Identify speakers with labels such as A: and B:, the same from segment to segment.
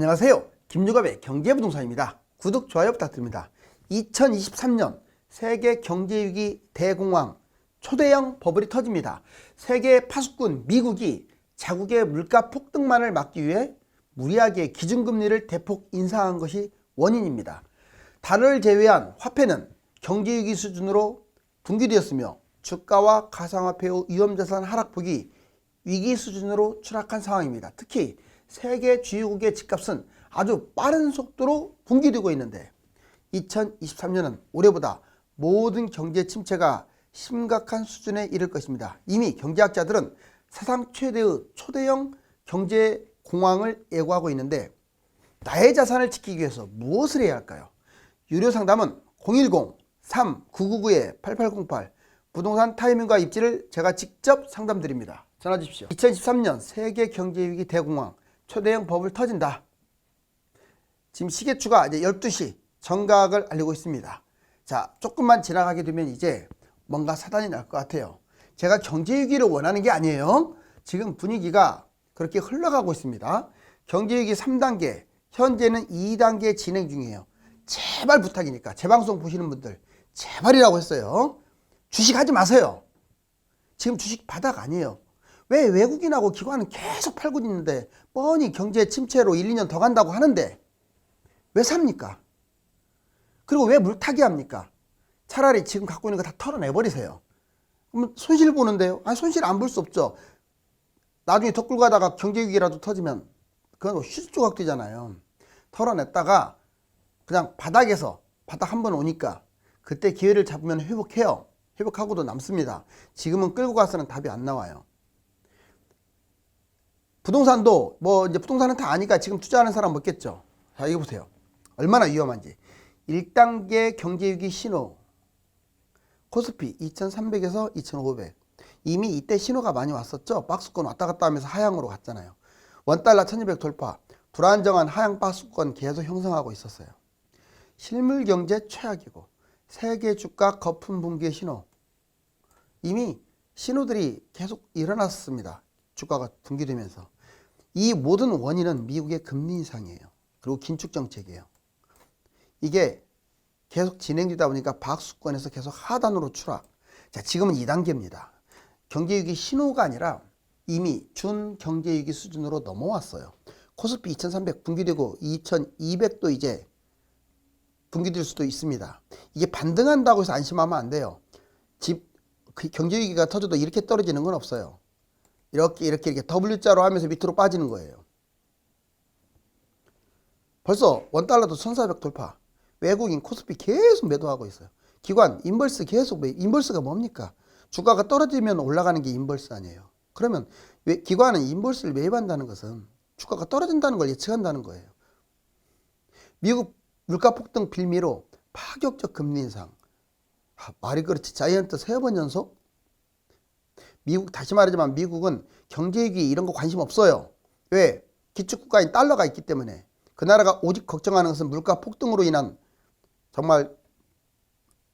A: 안녕하세요. 김유갑의 경제부동산입니다. 구독, 좋아요 부탁드립니다. 2023년 세계 경제위기 대공황 초대형 버블이 터집니다. 세계 파수꾼 미국이 자국의 물가 폭등만을 막기 위해 무리하게 기준금리를 대폭 인상한 것이 원인입니다. 달러를 제외한 화폐는 경제위기 수준으로 붕괴되었으며 주가와 가상화폐의 위험자산 하락폭이 위기 수준으로 추락한 상황입니다. 특히 세계 주요국의 집값은 아주 빠른 속도로 붕괴되고 있는데 2023년은 올해보다 모든 경제 침체가 심각한 수준에 이를 것입니다. 이미 경제학자들은 사상 최대의 초대형 경제 공황을 예고하고 있는데 나의 자산을 지키기 위해서 무엇을 해야 할까요? 유료 상담은 010-3999-8808 부동산 타이밍과 입지를 제가 직접 상담드립니다. 전화 주십시오. 2013년 세계 경제위기 대공황 초대형 버블 터진다. 지금 시계추가 이제 12시 정각을 알리고 있습니다. 자, 조금만 지나가게 되면 이제 뭔가 사단이 날 것 같아요. 제가 경제위기를 원하는 게 아니에요. 지금 분위기가 그렇게 흘러가고 있습니다. 경제위기 3단계, 현재는 2단계 진행 중이에요. 제발 부탁이니까 제 방송 보시는 분들 제발이라고 했어요. 주식 하지 마세요. 지금 주식 바닥 아니에요. 왜 외국인하고 기관은 계속 팔고 있는데 뻔히 경제 침체로 1, 2년 더 간다고 하는데 왜 삽니까? 그리고 왜 물타기 합니까? 차라리 지금 갖고 있는 거 다 털어내버리세요. 그러면 손실 보는데요? 아니, 손실 안 볼 수 없죠. 나중에 더 끌고 가다가 경제위기라도 터지면 그건 휴지조각 되잖아요. 털어냈다가 그냥 바닥에서 바닥 한 번 오니까 그때 기회를 잡으면 회복해요. 회복하고도 남습니다. 지금은 끌고 가서는 답이 안 나와요. 부동산도 뭐 이제 부동산은 다 아니까 지금 투자하는 사람 없겠죠. 자, 이거 보세요. 얼마나 위험한지. 1단계 경제위기 신호. 코스피 2300에서 2500. 이미 이때 신호가 많이 왔었죠. 박스권 왔다 갔다 하면서 하향으로 갔잖아요. 원달러 1200 돌파. 불안정한 하향 박스권 계속 형성하고 있었어요. 실물 경제 최악이고 세계 주가 거품 붕괴 신호. 이미 신호들이 계속 일어났습니다. 주가가 붕괴되면서. 이 모든 원인은 미국의 금리 인상이에요. 그리고 긴축 정책이에요. 이게 계속 진행되다 보니까 박수권에서 계속 하단으로 추락. 자, 지금은 2단계입니다. 경제위기 신호가 아니라 이미 준 경제위기 수준으로 넘어왔어요. 코스피 2300 붕괴되고 2200도 이제 붕괴될 수도 있습니다. 이게 반등한다고 해서 안심하면 안 돼요. 경제위기가 터져도 이렇게 떨어지는 건 없어요. 이렇게 W자로 하면서 밑으로 빠지는 거예요. 벌써 원달러도 1400 돌파. 외국인 코스피 계속 매도하고 있어요. 기관 인버스 계속 인버스가 뭡니까? 주가가 떨어지면 올라가는 게 인버스 아니에요. 그러면 기관은 인버스를 매입한다는 것은 주가가 떨어진다는 걸 예측한다는 거예요. 미국 물가 폭등 빌미로 파격적 금리 인상. 말이 그렇지. 자이언트 3번 연속? 미국, 다시 말하지만 미국은 경제위기 이런 거 관심 없어요. 왜? 기축국가인 달러가 있기 때문에. 그 나라가 오직 걱정하는 것은 물가 폭등으로 인한 정말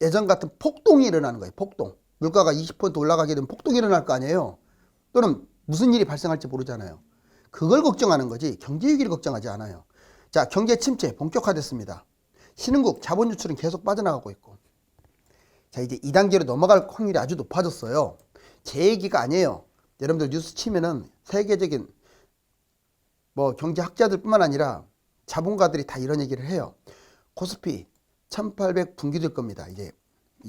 A: 예전 같은 폭동이 일어나는 거예요. 폭동. 물가가 20% 올라가게 되면 폭동이 일어날 거 아니에요. 또는 무슨 일이 발생할지 모르잖아요. 그걸 걱정하는 거지 경제위기를 걱정하지 않아요. 자, 경제 침체 본격화됐습니다. 신흥국 자본 유출은 계속 빠져나가고 있고. 자, 이제 2단계로 넘어갈 확률이 아주 높아졌어요. 제 얘기가 아니에요. 여러분들 뉴스 치면은 세계적인 뭐 경제학자들 뿐만 아니라 자본가들이 다 이런 얘기를 해요. 코스피 1800 붕괴될 겁니다. 이제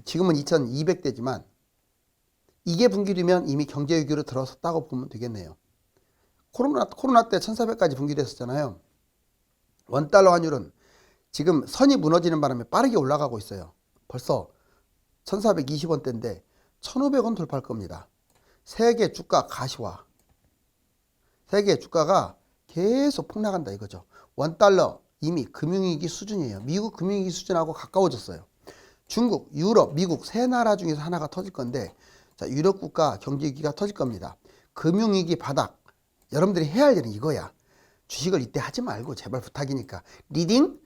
A: 지금은 2200대지만 이게 붕괴되면 이미 경제위기로 들어섰다고 보면 되겠네요. 코로나 때 1400까지 붕괴됐었잖아요. 원달러 환율은 지금 선이 무너지는 바람에 빠르게 올라가고 있어요. 벌써 1420원대인데 1500원 돌파할 겁니다. 세계 주가 가시화. 세계 주가가 계속 폭락한다 이거죠. 원달러 이미 금융위기 수준이에요. 미국 금융위기 수준하고 가까워졌어요. 중국, 유럽, 미국 세 나라 중에서 하나가 터질 건데 자, 유럽 국가 경제위기가 터질 겁니다. 금융위기 바닥. 여러분들이 해야 할 일은 이거야. 주식을 이때 하지 말고 제발 부탁이니까 리딩?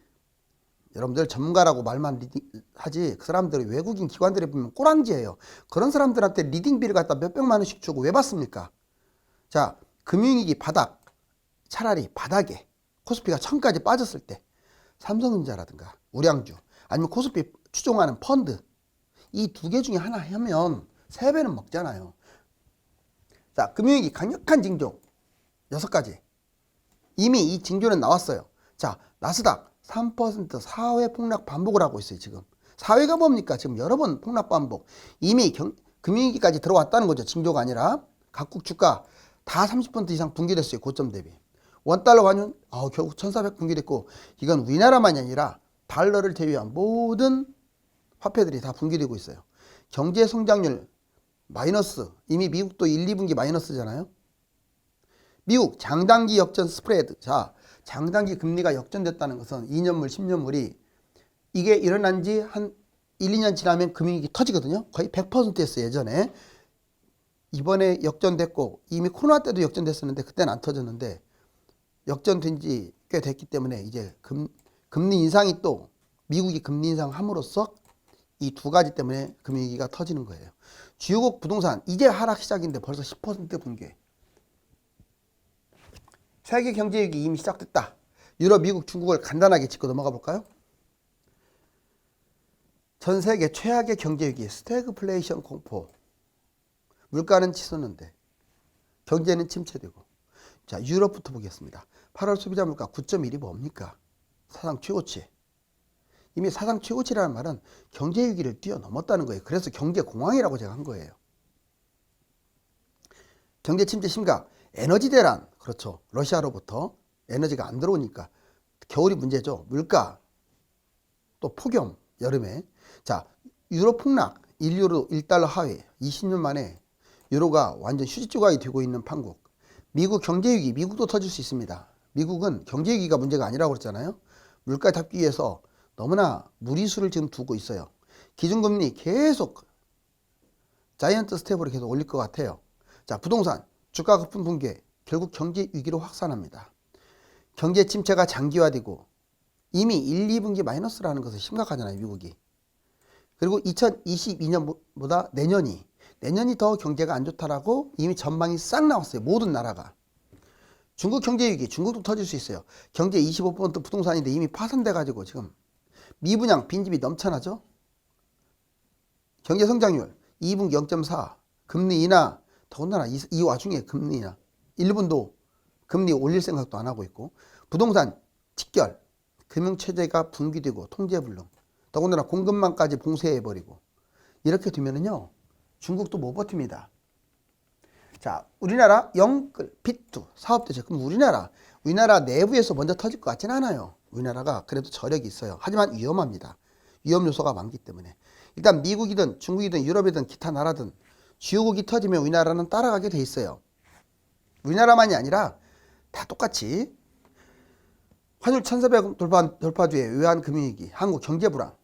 A: 여러분들 전문가라고 말만 하지 그 사람들이 외국인 기관들이 보면 꼬랑지예요. 그런 사람들한테 리딩비를 갖다 몇백만 원씩 주고 왜 받습니까? 자, 금융위기 바닥. 차라리 바닥에 코스피가 1000까지 빠졌을 때 삼성전자라든가 우량주 아니면 코스피 추종하는 펀드 이 두 개 중에 하나 하면 3배는 먹잖아요. 자, 금융위기 강력한 징조 6가지. 이미 이 징조는 나왔어요. 자, 나스닥 3% 4회 폭락 반복을 하고 있어요. 지금 4회가 뭡니까? 지금 여러 번 폭락 반복. 이미 금융위기까지 들어왔다는 거죠. 징조가 아니라. 각국 주가 다 30% 이상 붕괴됐어요. 고점 대비. 원달러 환율 결국 1400 붕괴됐고, 이건 우리나라만이 아니라 달러를 제외한 모든 화폐들이 다 붕괴되고 있어요. 경제 성장률 마이너스. 이미 미국도 1, 2분기 마이너스잖아요. 미국 장단기 역전 스프레드. 자, 장단기 금리가 역전됐다는 것은 2년물, 10년물이 이게 일어난 지 한 1, 2년 지나면 금융위기 터지거든요. 거의 100%였어요. 예전에. 이번에 역전됐고, 이미 코로나 때도 역전됐었는데 그때는 안 터졌는데, 역전된 지 꽤 됐기 때문에 이제 금리 인상이 또 미국이 금리 인상함으로써 이 두 가지 때문에 금융위기가 터지는 거예요. 주요국 부동산 이제 하락 시작인데 벌써 10% 붕괴. 세계 경제위기 이미 시작됐다. 유럽, 미국, 중국을 간단하게 짚고 넘어가 볼까요? 전 세계 최악의 경제위기 스태그플레이션 공포. 물가는 치솟는데 경제는 침체되고. 자, 유럽부터 보겠습니다. 8월 소비자 물가 9.1이 뭡니까? 사상 최고치. 이미 사상 최고치라는 말은 경제위기를 뛰어넘었다는 거예요. 그래서 경제공황이라고 제가 한 거예요. 경제 침체 심각. 에너지 대란. 그렇죠. 러시아로부터 에너지가 안 들어오니까 겨울이 문제죠. 물가, 또 폭염, 여름에. 자, 유로 폭락, 1유로 1달러 하위. 20년 만에 유로가 완전 휴지 조각이 되고 있는 판국. 미국 경제위기, 미국도 터질 수 있습니다. 미국은 경제위기가 문제가 아니라고 그랬잖아요. 물가 잡기 위해서 너무나 무리수를 지금 두고 있어요. 기준금리 계속 자이언트 스텝으로 계속 올릴 것 같아요. 자, 부동산, 주가 거품 붕괴, 결국 경제 위기로 확산합니다. 경제 침체가 장기화되고 이미 1, 2분기 마이너스라는 것은 심각하잖아요, 미국이. 그리고 2022년보다 내년이 더 경제가 안 좋다라고 이미 전망이 싹 나왔어요. 모든 나라가. 중국 경제 위기, 중국도 터질 수 있어요. 경제 25% 부동산인데 이미 파산돼 가지고 지금 미분양, 빈집이 넘쳐나죠. 경제 성장률 2분기 0.4, 금리 인하. 더군다나 이 와중에 금리 인하. 일본도 금리 올릴 생각도 안 하고 있고. 부동산 직결, 금융체제가 붕괴되고 통제불능. 더군다나 공급망까지 봉쇄해버리고. 이렇게 되면은요, 중국도 못 버팁니다. 자, 우리나라 영끌, 빚투, 사업대책. 그럼 우리나라 내부에서 먼저 터질 것 같지는 않아요. 우리나라가 그래도 저력이 있어요. 하지만 위험합니다. 위험 요소가 많기 때문에. 일단 미국이든 중국이든 유럽이든 기타 나라든 주요국이 터지면 우리나라는 따라가게 돼 있어요. 우리나라만이 아니라 다 똑같이. 환율 1400 돌파주의 외환 금융위기, 한국 경제불안,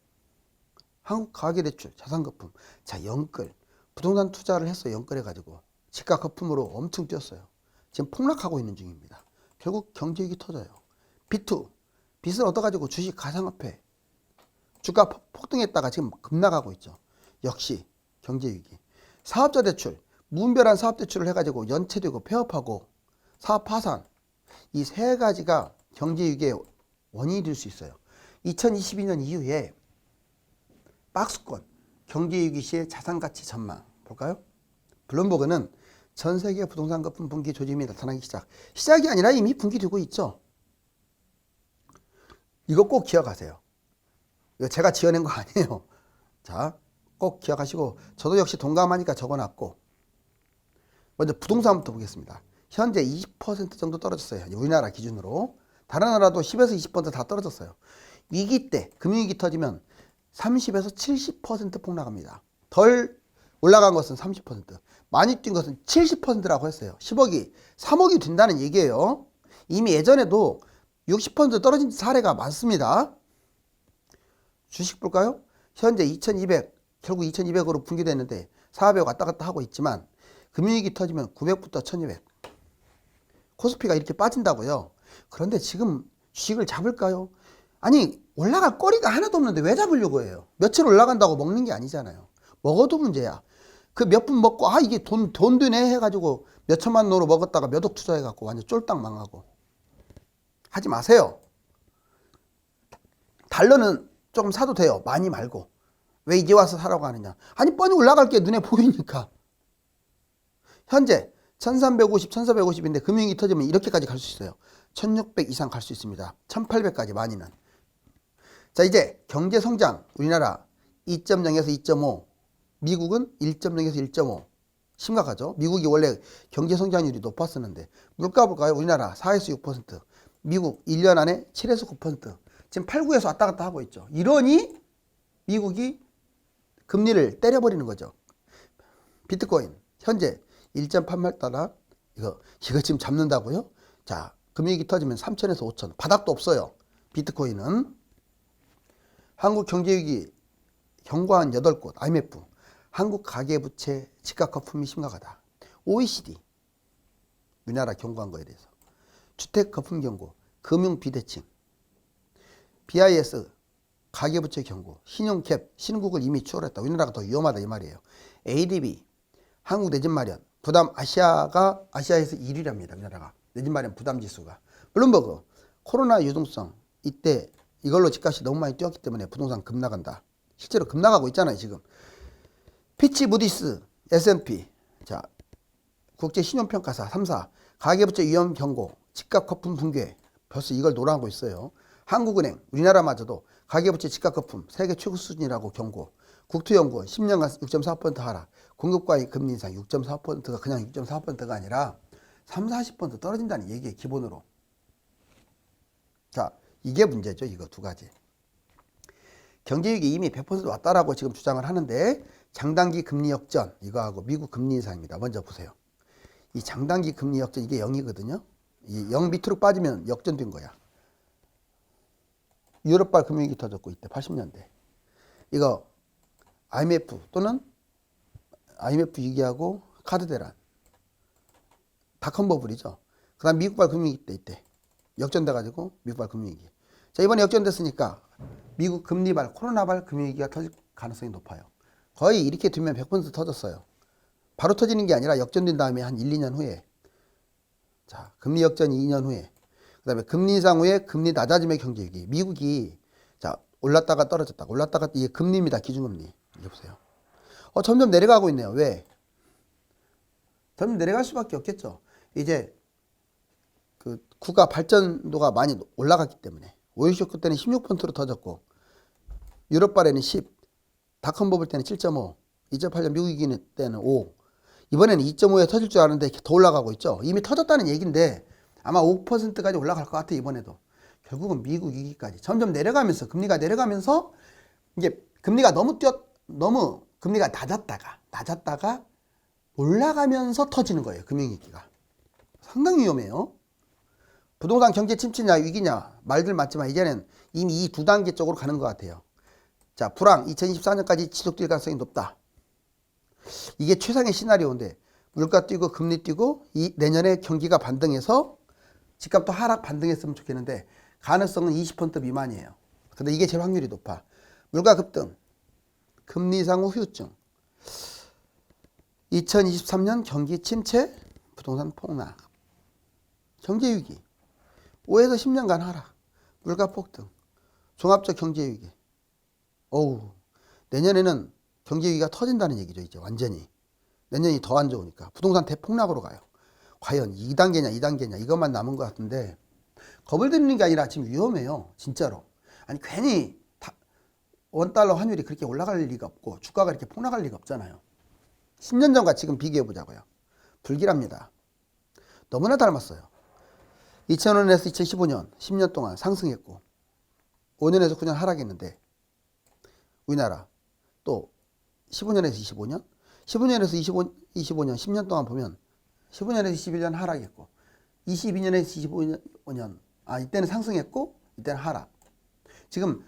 A: 한국 가계대출, 자산거품. 자, 영끌. 부동산 투자를 했어요. 영끌해가지고. 집값 거품으로 엄청 뛰었어요. 지금 폭락하고 있는 중입니다. 결국 경제위기 터져요. B2. 빚을 얻어가지고 주식, 가상화폐. 주가 폭등했다가 지금 급락하고 있죠. 역시 경제위기. 사업자 대출. 무분별한 사업 대출을 해가지고 연체되고 폐업하고 사업 파산. 이 세 가지가 경제위기의 원인이 될 수 있어요. 2022년 이후에 박스권 경제위기 시의 자산가치 전망 볼까요? 블룸버그는 전 세계 부동산 거품 분기 조짐이 나타나기 시작이 아니라 이미 분기되고 있죠. 이거 꼭 기억하세요. 이거 제가 지어낸 거 아니에요. 자, 꼭 기억하시고, 저도 역시 동감하니까 적어놨고. 먼저 부동산부터 보겠습니다. 현재 20% 정도 떨어졌어요. 우리나라 기준으로. 다른 나라도 10에서 20% 다 떨어졌어요. 위기 때, 금융위기 터지면 30에서 70% 폭락합니다. 덜 올라간 것은 30%, 많이 뛴 것은 70%라고 했어요. 10억이 3억이 된다는 얘기예요. 이미 예전에도 60% 떨어진 사례가 많습니다. 주식 볼까요? 현재 2200, 결국 2200으로 붕괴됐는데 400 왔다 갔다 하고 있지만 금융위기 터지면 900부터 1200. 코스피가 이렇게 빠진다고요. 그런데 지금 주식을 잡을까요? 아니, 올라갈 거리가 하나도 없는데 왜 잡으려고 해요? 며칠 올라간다고 먹는 게 아니잖아요. 먹어도 문제야. 그 몇 분 먹고 이게 돈 되네 해가지고 몇 천만 원으로 먹었다가 몇 억 투자해갖고 완전 쫄딱 망하고. 하지 마세요. 달러는 조금 사도 돼요. 많이 말고. 왜 이제 와서 사라고 하느냐. 아니 뻔히 올라갈 게 눈에 보이니까. 현재 1350, 1450인데 금융위기 터지면 이렇게까지 갈 수 있어요. 1600 이상 갈 수 있습니다. 1800까지 많이는. 자, 이제 경제성장 우리나라 2.0에서 2.5, 미국은 1.0에서 1.5. 심각하죠. 미국이 원래 경제성장률이 높았었는데 물가 볼까요? 우리나라 4에서 6%, 미국 1년 안에 7에서 9%. 지금 8, 9에서 왔다 갔다 하고 있죠. 이러니 미국이 금리를 때려버리는 거죠. 비트코인 현재 1.8달러 이거 지금 잡는다고요? 자, 금융위기 터지면 3천에서 5천. 바닥도 없어요. 비트코인은. 한국 경제위기 경고한 8곳 IMF. 한국 가계부채 집값 거품이 심각하다. OECD 우리나라 경고한 거에 대해서. 주택 거품 경고, 금융 비대칭. BIS 가계부채 경고, 신용캡, 신국을 이미 추월했다. 우리나라가 더 위험하다 이 말이에요. ADB 한국 내 집 마련 부담 아시아에서 1위랍니다. 우리나라가 내 집 마련 부담 지수가. 블룸버그 코로나 유동성 이때 이걸로 집값이 너무 많이 뛰었기 때문에 부동산 급나간다. 실제로 급나가고 있잖아요 지금. 피치 무디스 S&P 자 국제 신용평가사 3사 가계부채 위험 경고 집값 거품 붕괴 벌써 이걸 노라하고 있어요. 한국은행 우리나라마저도 가계부채 집값 거품 세계 최고 수준이라고 경고. 국토연구원 10년간 6.4% 하락. 공급과의 금리 인상 6.4%가 그냥 6.4%가 아니라 30-40% 떨어진다는 얘기예요. 기본으로. 자, 이게 문제죠. 이거 두 가지. 경제위기 이미 100% 왔다라고 지금 주장을 하는데 장단기 금리 역전 이거하고 미국 금리 인상입니다. 먼저 보세요. 이 장단기 금리 역전 이게 0이거든요. 이 0 밑으로 빠지면 역전된 거야. 유럽발 금융위기 터졌고 이때 80년대. 이거 IMF 또는 IMF 위기하고 카드 대란. 닷컴버블이죠. 그 다음 미국발 금융위기 때 이때 역전돼가지고 미국발 금융위기. 자, 이번에 역전됐으니까 미국 금리발 코로나발 금융위기가 터질 가능성이 높아요. 거의 이렇게 두면 100% 터졌어요. 바로 터지는 게 아니라 역전된 다음에 한 1, 2년 후에. 자, 금리 역전이 2년 후에. 그 다음에 금리 인상 후에 금리 낮아짐의 경제위기. 미국이 자 올랐다가 떨어졌다가 올랐다가 이게 금리입니다. 기준금리. 이게 보세요. 점점 내려가고 있네요. 왜? 점점 내려갈 수밖에 없겠죠. 이제 그 국가 발전도가 많이 올라갔기 때문에. 오일 쇼크 때는 16%로 터졌고 유럽발에는 10, 닷컴버블 때는 7.5, 2008년 미국 위기 때는 5. 이번에는 2.5에 터질 줄 아는데 더 올라가고 있죠. 이미 터졌다는 얘기인데 아마 5%까지 올라갈 것 같아요. 이번에도. 결국은 미국 위기까지 점점 내려가면서 금리가 내려가면서 이게 금리가 너무 금리가 낮았다가 올라가면서 터지는 거예요. 금융위기가. 상당히 위험해요. 부동산 경제 침체냐 위기냐 말들 맞지만 이제는 이미 이 두 단계 쪽으로 가는 것 같아요. 자, 불황 2024년까지 지속될 가능성이 높다. 이게 최상의 시나리오인데 물가 뛰고 금리 뛰고 이 내년에 경기가 반등해서 집값도 하락 반등했으면 좋겠는데 가능성은 20% 미만이에요. 근데 이게 제일 확률이 높아. 물가 급등, 금리 인상 후 후유증, 2023년 경기 침체, 부동산 폭락, 경제 위기, 5에서 10년간 하락, 물가 폭등, 종합적 경제 위기. 어우, 내년에는 경제 위기가 터진다는 얘기죠. 이제 완전히. 내년이 더 안 좋으니까. 부동산 대폭락으로 가요. 과연 2단계냐 2단계냐 이것만 남은 것 같은데 겁을 드리는 게 아니라 지금 위험해요. 진짜로. 아니 괜히 원달러 환율이 그렇게 올라갈 리가 없고 주가가 이렇게 폭락할 리가 없잖아요. 10년 전과 지금 비교해 보자고요. 불길합니다. 너무나 닮았어요. 2000년에서 2015년 10년 동안 상승했고 5년에서 9년 하락했는데 우리나라 또 15년에서 25년 15년에서 25년 10년 동안 보면 15년에서 21년 하락했고 22년에서 25년 이때는 상승했고 이때는 하락. 지금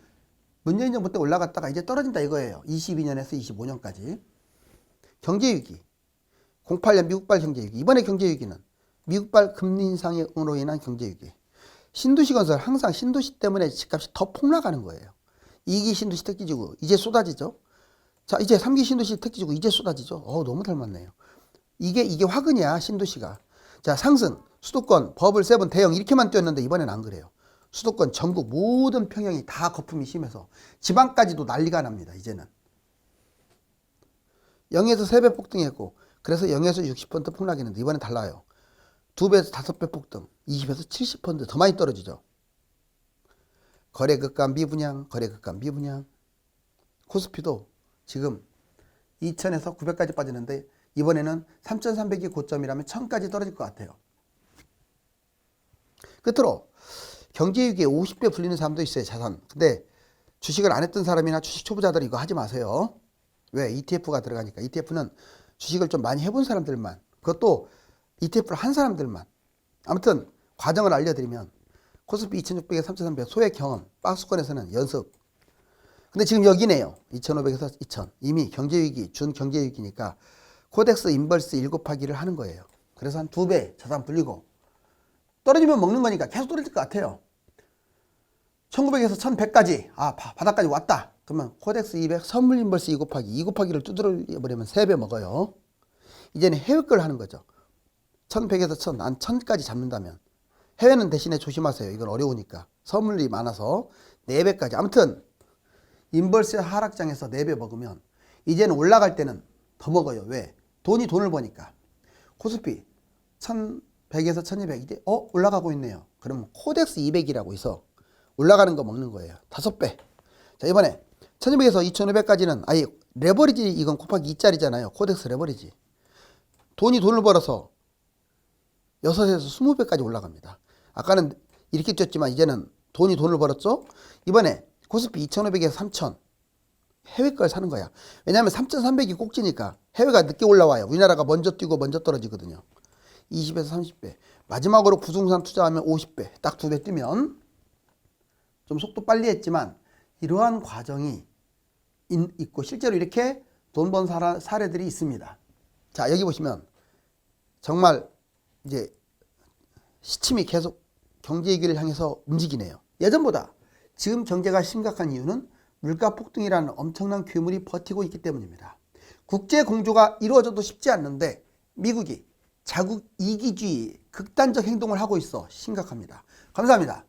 A: 문재인 정부 때 올라갔다가 이제 떨어진다 이거예요. 22년에서 25년까지. 경제위기 08년 미국발 경제위기. 이번에 경제위기는 미국발 금리 인상으로 인한 경제위기. 신도시 건설 항상 신도시 때문에 집값이 더 폭락하는 거예요. 2기 신도시 택지지구 이제 쏟아지죠. 자, 이제 3기 신도시 택지지구 이제 쏟아지죠. 너무 닮았네요. 이게 화근이야 신도시가. 자, 상승 수도권, 버블, 세븐, 대형 이렇게만 뛰었는데 이번엔 안 그래요. 수도권 전국 모든 평형이 다 거품이 심해서 지방까지도 난리가 납니다. 이제는 0에서 3배 폭등했고 그래서 0에서 60% 폭락했는데 이번엔 달라요. 2배에서 5배 폭등, 20에서 70% 더 많이 떨어지죠. 거래급감 미분양, 거래급감 미분양. 코스피도 지금 2000에서 900까지 빠지는데 이번에는 3300이 고점이라면 1000까지 떨어질 것 같아요. 끝으로 경제위기에 50배 불리는 사람도 있어요. 자산. 근데 주식을 안 했던 사람이나 주식 초보자들 이거 하지 마세요. 왜? ETF가 들어가니까. ETF는 주식을 좀 많이 해본 사람들만, 그것도 ETF를 한 사람들만. 아무튼 과정을 알려드리면 코스피 2600에 3300 소액 경험, 박스권에서는 연습. 근데 지금 여기네요. 2500에서 2000. 이미 경제위기, 준 경제위기니까 코덱스 인버스 1 곱하기를 하는 거예요. 그래서 한 2배 자산 불리고 떨어지면 먹는 거니까 계속 떨어질 것 같아요. 1900에서 1100까지 바닥까지 왔다. 그러면 코덱스 200 선물 인버스 2 곱하기를 두드려버리면 3배 먹어요. 이제는 해외 걸 하는 거죠. 1100에서 1000, 한 1000까지 잡는다면 해외는 대신에 조심하세요. 이건 어려우니까. 선물이 많아서 4배까지. 아무튼 인버스 하락장에서 4배 먹으면 이제는 올라갈 때는 더 먹어요. 왜? 돈을 버니까. 코스피 1100에서 1200 이제 올라가고 있네요. 그러면 코덱스 200이라고 해서 올라가는 거 먹는 거예요. 5배. 자, 이번에 1200에서 2500까지는 아예 레버리지, 이건 곱하기 2짜리잖아요. 코덱스 레버리지. 돈을 벌어서 6에서 20배까지 올라갑니다. 아까는 이렇게 뛰었지만 이제는 돈을 벌었죠. 이번에 코스피 2500에서 3000 해외 걸 사는 거야. 왜냐하면 3300이 꼭지니까 해외가 늦게 올라와요. 우리나라가 먼저 뛰고 먼저 떨어지거든요. 20에서 30배. 마지막으로 부동산 투자하면 50배. 딱 2배 뛰면 좀 속도 빨리 했지만 이러한 과정이 있고 실제로 이렇게 돈 번 사례들이 있습니다. 자, 여기 보시면 정말 이제 시침이 계속 경제위기를 향해서 움직이네요. 예전보다 지금 경제가 심각한 이유는 물가 폭등이라는 엄청난 괴물이 버티고 있기 때문입니다. 국제 공조가 이루어져도 쉽지 않는데 미국이 자국 이기주의 극단적 행동을 하고 있어 심각합니다. 감사합니다.